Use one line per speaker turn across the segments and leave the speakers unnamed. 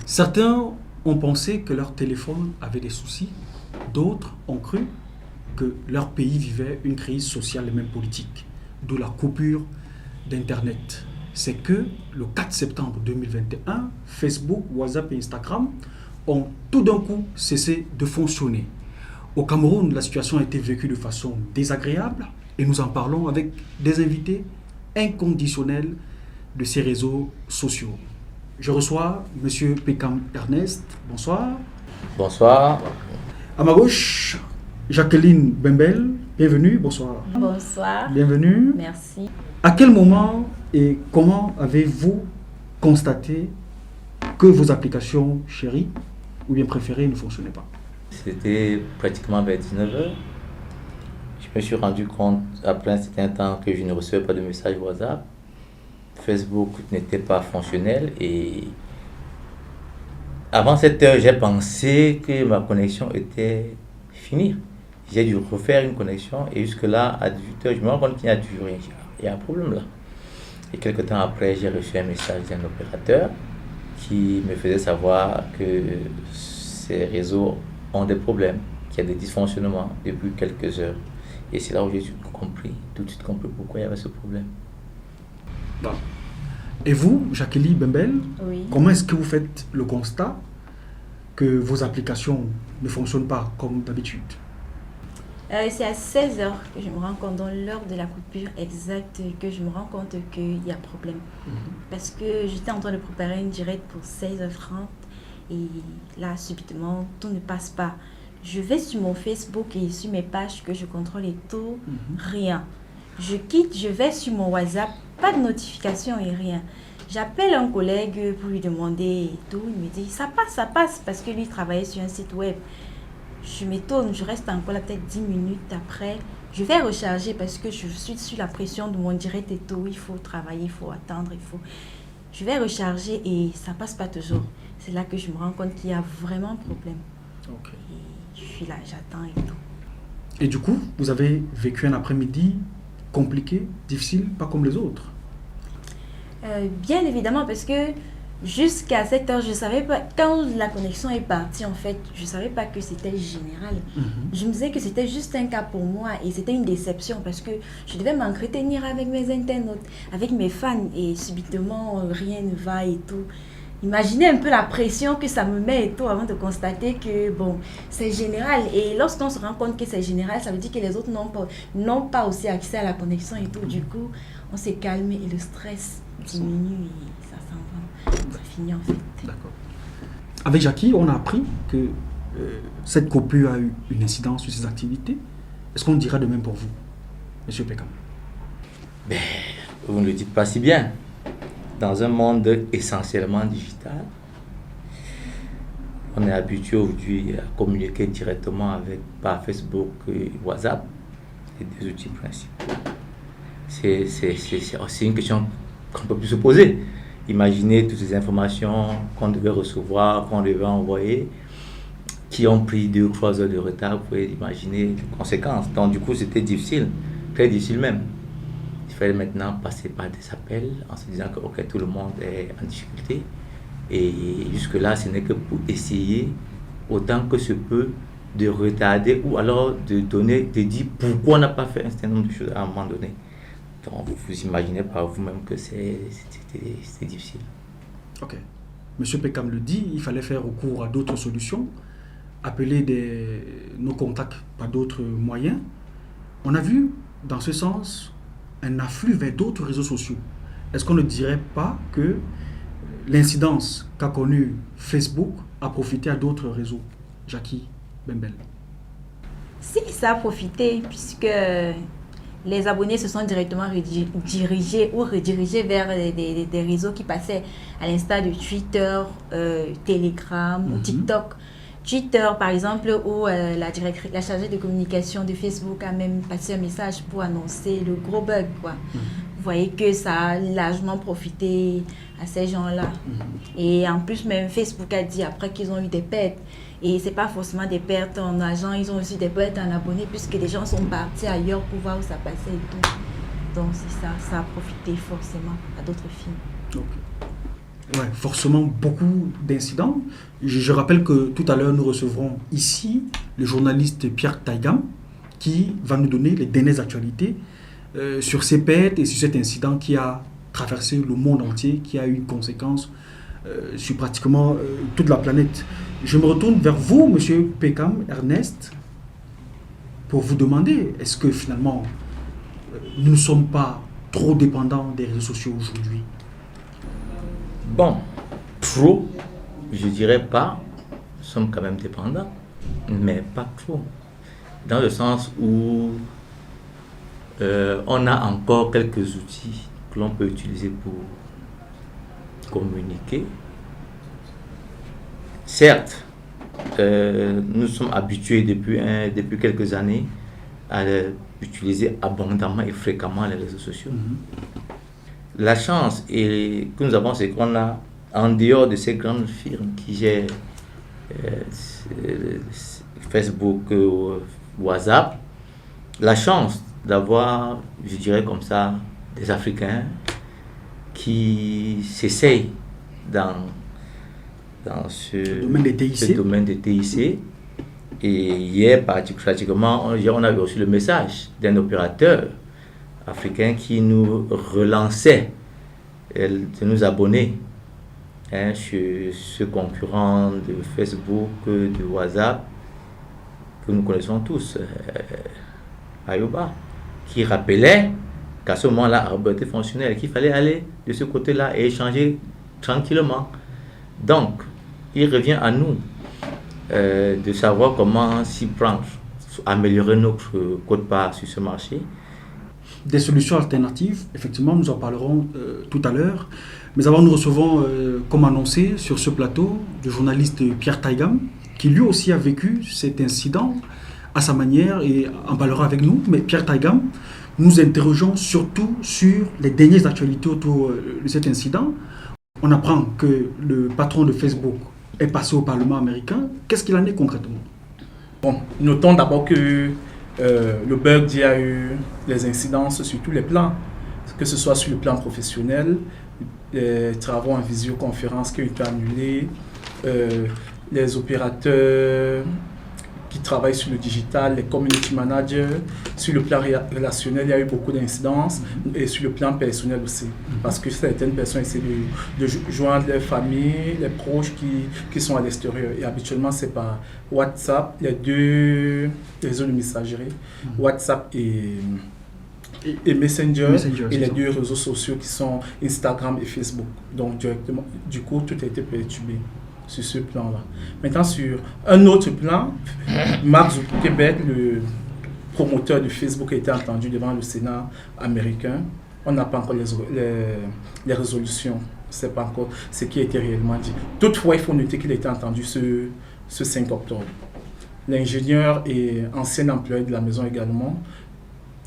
Certains ont pensé que leur téléphone avait des soucis, d'autres ont cru que leur pays vivait une crise sociale et même politique, d'où la coupure d'Internet. C'est que le 4 septembre 2021, Facebook, WhatsApp et Instagram ont tout d'un coup cessé de fonctionner. Au Cameroun, la situation a été vécue de façon désagréable et nous en parlons avec des invités inconditionnels de ces réseaux sociaux. Je reçois M. Pekam Ernest. Bonsoir.
Bonsoir.
À ma gauche, Jacqueline Bembel. Bienvenue. Bonsoir.
Bonsoir.
Bienvenue.
Merci.
À quel moment et comment avez-vous constaté que vos applications chéries ou bien préférées ne fonctionnaient pas?
C'était pratiquement vers 19h. Je me suis rendu compte après un certain temps que je ne recevais pas de messages WhatsApp. Facebook n'était pas fonctionnel et avant cette heure, j'ai pensé que ma connexion était finie. J'ai dû refaire une connexion et jusque-là, à 18h, je me rends compte qu'il n'y a toujours rien. Il y a un problème là. Et quelques temps après, j'ai reçu un message d'un opérateur qui me faisait savoir que ces réseaux ont des problèmes, qu'il y a des dysfonctionnements depuis quelques heures. Et c'est là où j'ai tout de suite compris pourquoi il y avait ce problème.
Bon. Et vous, Jacqueline Bembel,
Oui.
comment est-ce que vous faites le constat que vos applications ne fonctionnent pas comme d'habitude?
C'est à 16h que je me rends compte, dans l'heure de la coupure exacte, que je me rends compte qu'il y a problème. Parce que j'étais en train de préparer une direct pour 16h30 et là, subitement, tout ne passe pas. Je vais sur mon Facebook et sur mes pages que je contrôle et tout, rien. Je quitte, je vais sur mon WhatsApp, pas de notification et rien. J'appelle un collègue pour lui demander et tout. Il me dit ça passe parce que lui travaillait sur un site web. Je m'étonne, je reste encore là peut-être 10 minutes après. Je vais recharger parce que je suis sous la pression de mon direct et tout. Il faut travailler, il faut attendre, Je vais recharger et ça passe pas toujours. C'est là que je me rends compte qu'il y a vraiment un problème.
Ok.
Et je suis là, j'attends et tout.
Et du coup, vous avez vécu un après-midi compliqué, difficile, pas comme les autres?
Bien évidemment, parce que jusqu'à cette heure, je savais pas, quand la connexion est partie, en fait, je savais pas que c'était général. Je me disais que c'était juste un cas pour moi et c'était une déception parce que je devais m'entretenir avec mes internautes, avec mes fans et subitement, rien ne va et tout. Imaginez un peu la pression que ça me met et tout avant de constater que bon, c'est général. Et lorsqu'on se rend compte que c'est général, ça veut dire que les autres n'ont pas aussi accès à la connexion et tout. Du coup, on s'est calmé et le stress diminue et ça s'en va. Ça finit en fait.
D'accord. Avec Jackie, on a appris que cette coupure a eu une incidence sur ses activités. Est-ce qu'on dira de même pour vous, M. Pekam?
Vous ne le dites pas si bien. Dans un monde essentiellement digital, on est habitué aujourd'hui à communiquer directement par Facebook et WhatsApp, les deux outils principaux. C'est aussi une question qu'on peut plus se poser. Imaginez toutes ces informations qu'on devait recevoir, qu'on devait envoyer, qui ont pris 2 ou 3 heures de retard. Vous pouvez imaginer les conséquences. Donc du coup, c'était difficile, très difficile même. Il fallait maintenant passer par des appels en se disant que okay, tout le monde est en difficulté. Et jusque-là, ce n'est que pour essayer, autant que se peut, de retarder ou alors de dire pourquoi on n'a pas fait un certain nombre de choses à un moment donné. Donc vous imaginez par vous-même que c'était difficile.
Ok. Monsieur Pekam le dit, il fallait faire recours à d'autres solutions, appeler nos contacts par d'autres moyens. On a vu, dans ce sens, un afflux vers d'autres réseaux sociaux. Est-ce qu'on ne dirait pas que l'incidence qu'a connue Facebook a profité à d'autres réseaux? Jackie Bembel.
Si, ça a profité puisque les abonnés se sont directement dirigés ou redirigés vers des réseaux qui passaient à l'instar de Twitter, Telegram ou TikTok. Twitter, par exemple, où la chargée de communication de Facebook a même passé un message pour annoncer le gros bug, quoi. Vous voyez que ça a largement profité à ces gens-là. Et en plus, même Facebook a dit après qu'ils ont eu des pertes. Et c'est pas forcément des pertes en argent, ils ont aussi des pertes en abonnés puisque les gens sont partis ailleurs pour voir où ça passait et tout. Donc c'est ça, ça a profité forcément à d'autres films.
Okay. Ouais, forcément beaucoup d'incidents. Je rappelle que tout à l'heure, nous recevrons ici le journaliste Pierre Taïgam qui va nous donner les dernières actualités sur ces pertes et sur cet incident qui a traversé le monde entier, qui a eu une conséquence sur pratiquement toute la planète. Je me retourne vers vous, monsieur Pekam Ernest, pour vous demander, est-ce que finalement, nous ne sommes pas trop dépendants des réseaux sociaux aujourd'hui?
Bon, trop, je dirais pas, nous sommes quand même dépendants, mais pas trop. Dans le sens où on a encore quelques outils que l'on peut utiliser pour communiquer. Certes, nous sommes habitués depuis quelques années à utiliser abondamment et fréquemment les réseaux sociaux. La chance que nous avons, c'est qu'on a, en dehors de ces grandes firmes qui gèrent Facebook, WhatsApp, la chance d'avoir, je dirais comme ça, des Africains qui s'essayent dans ce domaine des TIC. Et hier, pratiquement, on a reçu le message d'un opérateur africain qui nous relançait de nous abonner sur ce concurrent de Facebook, de WhatsApp, que nous connaissons tous, Ayoba, qui rappelait qu'à ce moment-là, Arbo était fonctionnel et qu'il fallait aller de ce côté-là et échanger tranquillement. Donc, il revient à nous de savoir comment s'y prendre, améliorer notre quote-part sur ce marché.
Des solutions alternatives, effectivement, nous en parlerons tout à l'heure. Mais avant, nous recevons, comme annoncé, sur ce plateau, le journaliste Pierre Taïgam, qui lui aussi a vécu cet incident à sa manière et en parlera avec nous. Mais Pierre Taïgam, nous interrogeons surtout sur les dernières actualités autour de cet incident. On apprend que le patron de Facebook est passé au Parlement américain. Qu'est-ce qu'il en est concrètement?
Bon, notons d'abord que le bug d'hier a eu les incidences sur tous les plans, que ce soit sur le plan professionnel, les travaux en visioconférence qui ont été annulés, les opérateurs qui travaillent sur le digital, les community managers. Sur le plan relationnel, il y a eu beaucoup d'incidences et sur le plan personnel aussi. Parce que certaines personnes essaient de joindre leurs familles, les proches qui sont à l'extérieur. Et habituellement, c'est par WhatsApp, les deux réseaux de messagerie, WhatsApp et Messenger et les deux réseaux sociaux qui sont Instagram et Facebook. Donc directement, du coup, tout a été perturbé sur ce plan-là. Maintenant, sur un autre plan, Mark Zuckerberg, le promoteur de Facebook, a été entendu devant le Sénat américain. On n'a pas encore les résolutions. Ce n'est pas encore ce qui a été réellement dit. Toutefois, il faut noter qu'il a été entendu ce 5 octobre. L'ingénieur et ancien employé de la maison également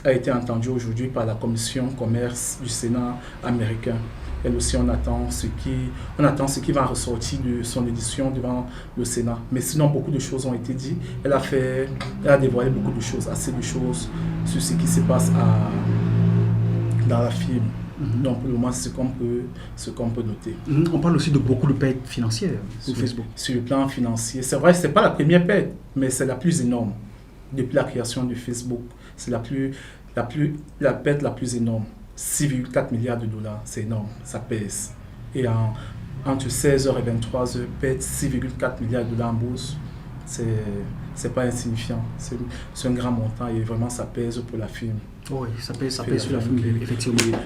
a été entendu aujourd'hui par la commission commerce du Sénat américain. Elle aussi, on attend ce qui va ressortir de son édition devant le Sénat. Mais sinon, beaucoup de choses ont été dites. Elle a dévoilé beaucoup de choses, assez de choses sur ce qui se passe dans la firme. Donc, pour le moment, c'est ce qu'on peut noter.
On parle aussi de beaucoup de pertes financières sur Facebook.
Sur le plan financier. C'est vrai, ce n'est pas la première perte, mais c'est la plus énorme. Depuis la création de Facebook, c'est la perte la plus énorme. 6,4 milliards de dollars, c'est énorme, ça pèse. Et entre 16h et 23h, perdre 6,4 milliards de dollars en bourse, c'est pas insignifiant. C'est un grand montant et vraiment ça pèse pour la firme.
Oui, ça pèse sur la firme, effectivement.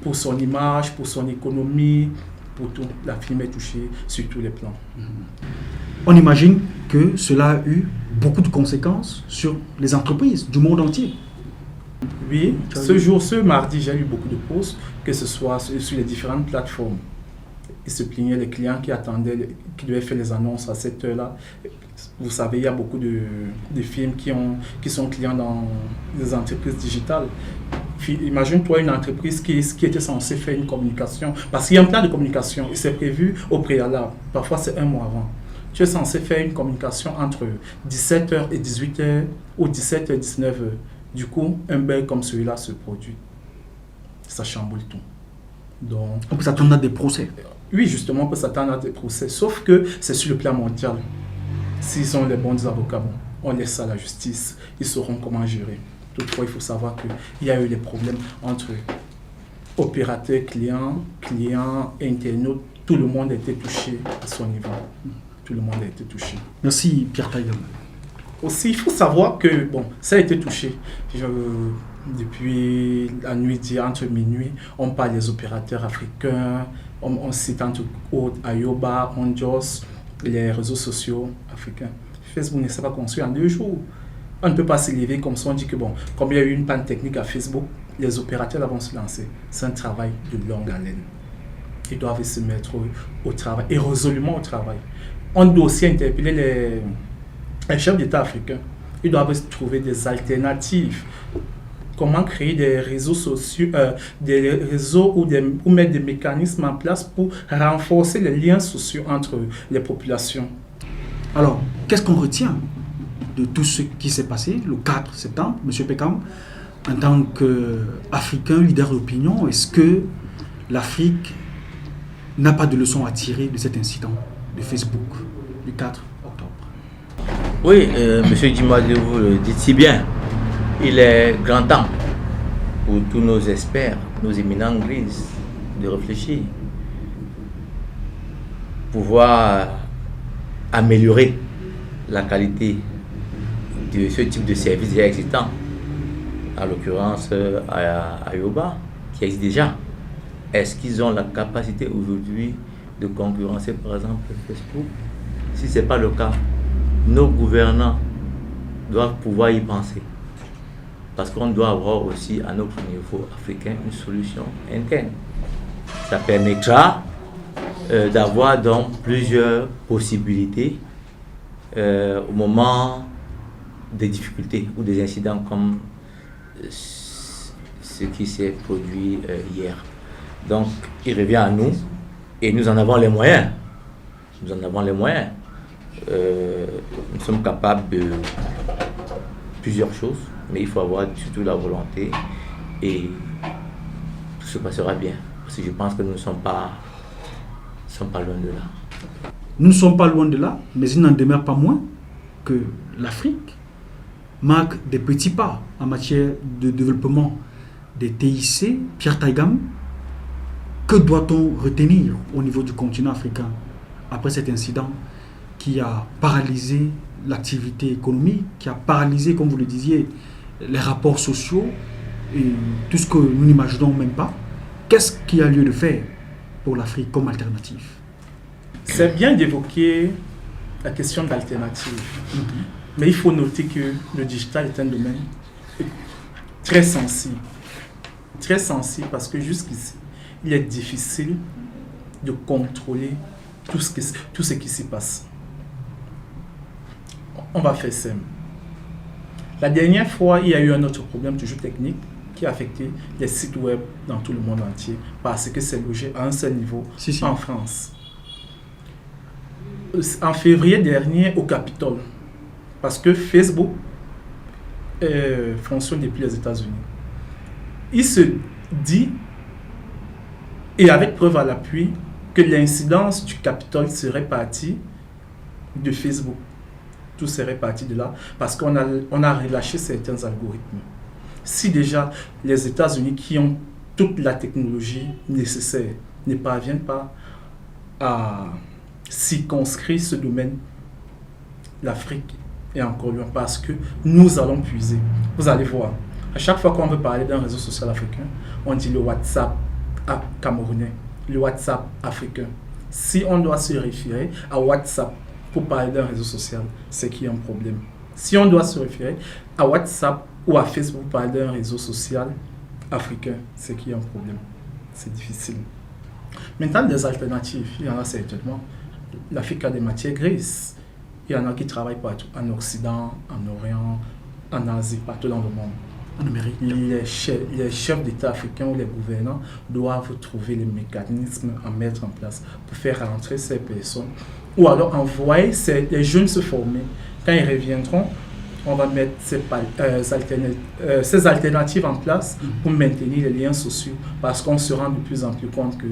Pour son image, pour son économie, pour tout, la firme est touchée sur tous les plans.
On imagine que cela a eu beaucoup de conséquences sur les entreprises du monde entier.
Oui, ce mardi, j'ai eu beaucoup de posts, que ce soit sur les différentes plateformes. Ils se plaignaient, les clients qui attendaient, qui devaient faire les annonces à cette heure-là. Vous savez, il y a beaucoup de firmes qui sont clients dans les entreprises digitales. Imagine-toi une entreprise qui était censée faire une communication, parce qu'il y a un plan de communication et c'est prévu au préalable. Parfois, c'est un mois avant. Tu es censé faire une communication entre 17h et 18h ou 17h et 19h. Du coup, un bug comme celui-là se produit. Ça chamboule tout. Donc,
on peut s'attendre à des procès.
oui, justement, on peut s'attendre à des procès, sauf que c'est sur le plan mondial. S'ils ont les bons avocats, bon, on laisse ça à la justice, ils sauront comment gérer. Toutefois, il faut savoir qu'il y a eu des problèmes entre opérateurs, clients, internautes. Tout le monde a été touché à son niveau. Tout le monde a été touché.
Merci Pierre Taïgam.
Aussi, il faut savoir que bon, ça a été touché. Depuis la nuit d'hier, entre minuit, on parle des opérateurs africains, on cite entre autres Ayoba, Onjos, les réseaux sociaux africains. Facebook ne s'est pas construit en 2 jours. On ne peut pas se lever comme ça, on dit que bon, comme il y a eu une panne technique à Facebook, les opérateurs vont se lancer. C'est un travail de longue haleine. Ils doivent se mettre au travail, et résolument au travail. On doit aussi interpeller les chefs d'État africains. Ils doivent trouver des alternatives. Comment créer des réseaux sociaux, des réseaux ou mettre des mécanismes en place pour renforcer les liens sociaux entre les populations.
Alors, qu'est-ce qu'on retient de tout ce qui s'est passé le 4 septembre, M. Pekam, en tant qu'Africain, leader d'opinion? Est-ce que l'Afrique n'a pas de leçon à tirer de cet incident de Facebook du 4 octobre?
Oui, M. Djimadi, vous le dites si bien. Il est grand temps pour tous nos experts, nos éminents grises, de réfléchir. Pouvoir améliorer la qualité de ce type de service déjà existant. En l'occurrence, Ayoba, qui existe déjà. Est-ce qu'ils ont la capacité aujourd'hui de concurrencer, par exemple, Facebook? Si ce n'est pas le cas, nos gouvernants doivent pouvoir y penser. Parce qu'on doit avoir aussi, à notre niveau africain, une solution interne. Ça permettra d'avoir donc plusieurs possibilités au moment des difficultés ou des incidents comme ce qui s'est produit hier. Donc, il revient à nous et nous en avons les moyens. Nous en avons les moyens. Nous sommes capables de plusieurs choses, mais il faut avoir surtout la volonté et tout se passera bien. Parce que je pense que nous ne sommes pas loin de là.
Nous ne sommes pas loin de là, mais il n'en demeure pas moins que l'Afrique marque des petits pas en matière de développement des TIC. Pierre Taïgam, que doit-on retenir au niveau du continent africain après cet incident qui a paralysé l'activité économique, qui a paralysé, comme vous le disiez, les rapports sociaux et tout ce que nous n'imaginons même pas? Qu'est-ce qu'il y a lieu de faire pour l'Afrique comme alternative?
C'est bien d'évoquer la question d'alternative, mais il faut noter que le digital est un domaine très sensible parce que jusqu'ici, il est difficile de contrôler tout ce qui s'y passe. On va faire simple. La dernière fois, il y a eu un autre problème, toujours technique, qui a affecté les sites web dans tout le monde entier parce que c'est logé à un seul niveau en France. En février dernier, au Capitole, parce que Facebook fonctionne depuis les États-Unis, il se dit, et avec preuve à l'appui, que l'incidence du Capitole serait partie de Facebook. Tout serait parti de là parce qu'on a relâché certains algorithmes. Si déjà les États-Unis qui ont toute la technologie nécessaire ne parviennent pas à circonscrire ce domaine, l'Afrique est encore loin parce que nous allons puiser. Vous allez voir, à chaque fois qu'on veut parler d'un réseau social africain, on dit le WhatsApp camerounais, le WhatsApp africain. Si on doit se référer à WhatsApp pour parler d'un réseau social, c'est qu'il y a un problème. Si on doit se référer à WhatsApp ou à Facebook pour parler d'un réseau social africain, c'est qu'il y a un problème. C'est difficile. Maintenant, des alternatives, il y en a certainement. L'Afrique a des matières grises. Il y en a qui travaillent partout, en Occident, en Orient, en Asie, partout dans le monde.
En Amérique.
Les chefs d'État africains ou les gouvernants doivent trouver les mécanismes à mettre en place pour faire rentrer ces personnes ou alors envoyer les jeunes se former. Quand ils reviendront, on va mettre ces alternatives en place pour maintenir les liens sociaux parce qu'on se rend de plus en plus compte que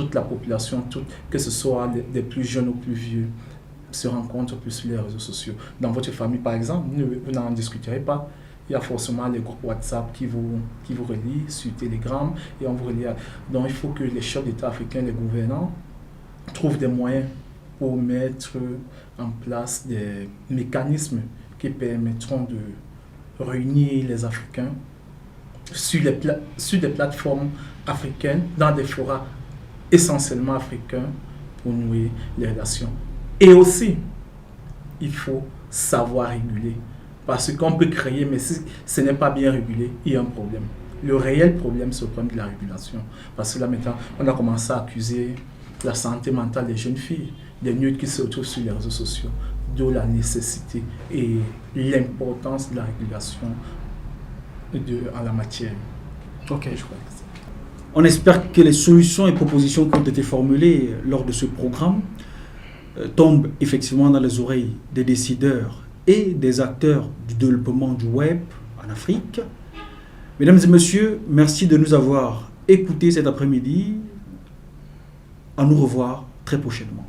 toute la population, que ce soit des plus jeunes ou plus vieux, se rencontrent plus sur les réseaux sociaux. Dans votre famille, par exemple, vous n'en discuterez pas. Il y a forcément les groupes WhatsApp qui vous relient sur Telegram et on vous relie. Donc il faut que les chefs d'État africains, les gouvernants, trouvent des moyens pour mettre en place des mécanismes qui permettront de réunir les Africains sur des plateformes africaines, dans des forats essentiellement africains pour nouer les relations. Et aussi, il faut savoir réguler. Parce qu'on peut créer, mais si ce n'est pas bien régulé, il y a un problème. Le réel problème, c'est le problème de la régulation. Parce que là, maintenant, on a commencé à accuser la santé mentale des jeunes filles, des nudes qui se retrouvent sur les réseaux sociaux, d'où la nécessité et l'importance de la régulation en la matière.
Ok.
Je crois que c'est...
On espère que les solutions et propositions qui ont été formulées lors de ce programme tombent effectivement dans les oreilles des décideurs et des acteurs du développement du web en Afrique. Mesdames et messieurs, merci de nous avoir écoutés cet après-midi. À nous revoir très prochainement.